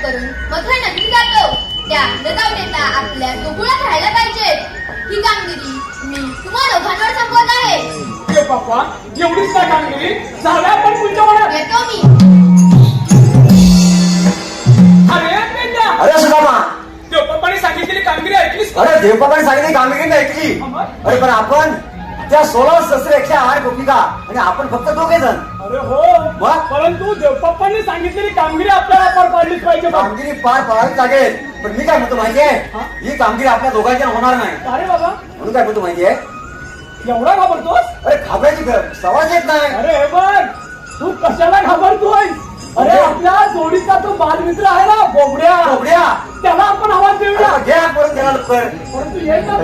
करून मथुरा नदीत जातो. त्या जाऊन येता आपल्या गोकुळात राहायला पाहिजे. ही कामगिरी मी तुम्हा दोघांवर संपवत आहे. बाप्पा एवढीच काय कामगिरी झाल्या पण पुढच्या वरात येतो मी. अरे सुदामा, देवबापाने सांगितलेली कामगिरी ऐकलीस? अरे देवबापाने सांगितली कामगिरी नाही ऐकली. अरे पण आपण त्या 16 शस्त्र 108 गोपिका आणि आपण फक्त 2 जण. अरे हो, परंतु देवबापाने सांगितलेली कामगिरी आपल्याला पार पाडलीच पाहिजे. कामगिरी पार पाडावीच लागेल. पण मी काय म्हणतो माहितीये, ही कामगिरी आपल्या दोघांच्या होणार नाही. अरे बाबा, म्हणून काय म्हणतो माहितीये, एवढा घाबरतोस? अरे घाबरायची सवाल येत नाही. अरे हे बघ, तू कशाला घाबरतोय? अरे आपल्या जोडीचा तो बालमित्र आहे ना बोबड्या, त्याला आपण आवाज देऊया. घ्या परत त्याला लवकर. परंतु येईल ना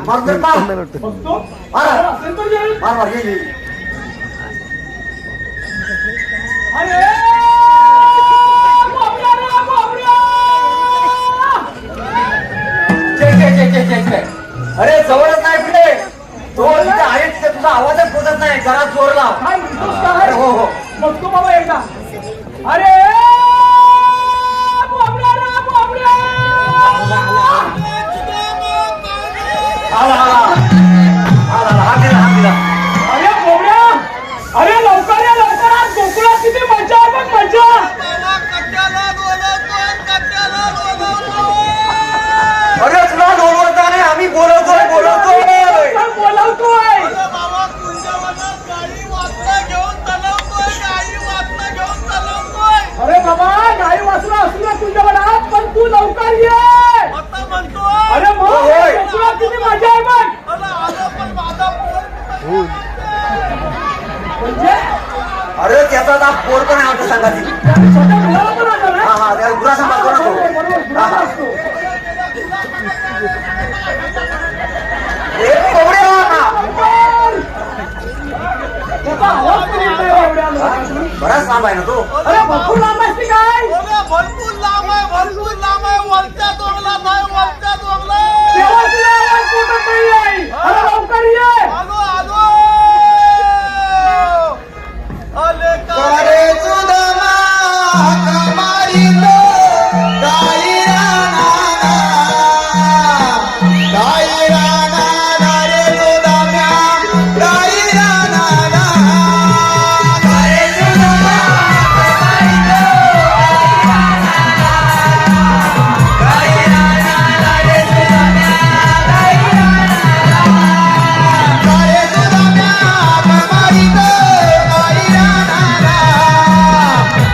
मार कर का? बघतो मार असेल तर येईल. मार गेली. अरे बोबड्या रे बोबड्या. अरे जवळच नाही पुढे तो तिथे आहे, तिथे तुझा आवाजच पोचत नाही. जरा जोर लाव. काय म्हणतोस काय? हो हो बघतो बाबा एकदा. अरे बोबड्या रे बोबड्या. आला हा दिला. अरे बोबड्या, अरे लवकर या लवकर. आज गोकुळात किती मजा आहे बघ, मजा. अरे तुला बोलवत नाही, आम्ही बोलवतोय. बोलवतोय अरे बाबा, गाई वाचला असू ना तुझ्या मनात, पण तू लवकर ये. अरे मग गोकुळात किती मजा आहे बघ. म्हणजे अरे त्याचा ना पोर पण आहे आमच्या संघातील. छोट्या मुलाला पण आलं ना. हा त्याला गुरा सांभाळतो ना तो. बरोबर, गुराचा असतो. त्याचा आवाज पण येत नाही एवढ्या लोकांनी. बराच लांब आहे ना तो. अरे भरपूर लांब असते काय. भरपूर लांब आहे वरच्या दोंगलात आहे, वरच्या दोंगलात. तेव्हा तुला आवाज पोचत नाहीये. अरे लवकर ये. आलो आले का अरे सुदामा कमारीत गाई राणा रे सुदाम्या गाई राणा रे सुदामा कमारीत गाई राणा रे सुदाम्या गाई राणा रे सुदाम्या कमारीत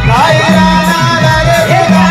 गाई राणा रे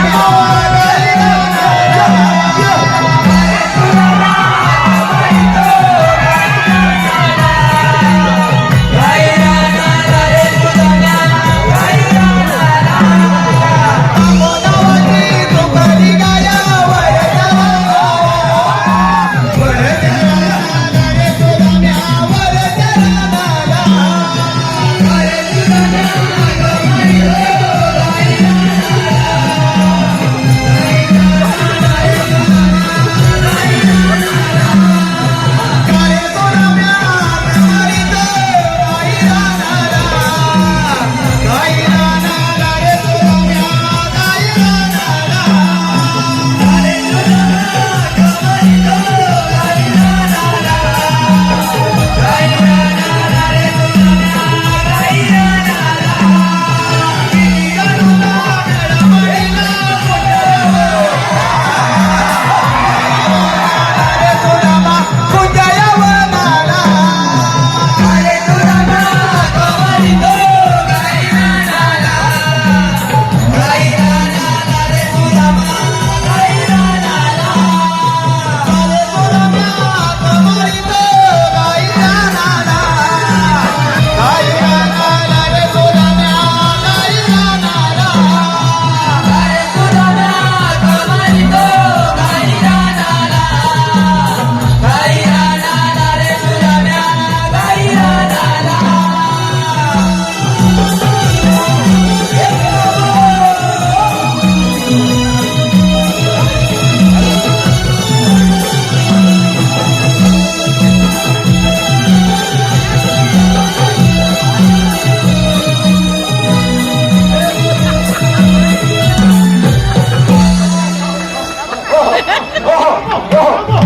हो हो हो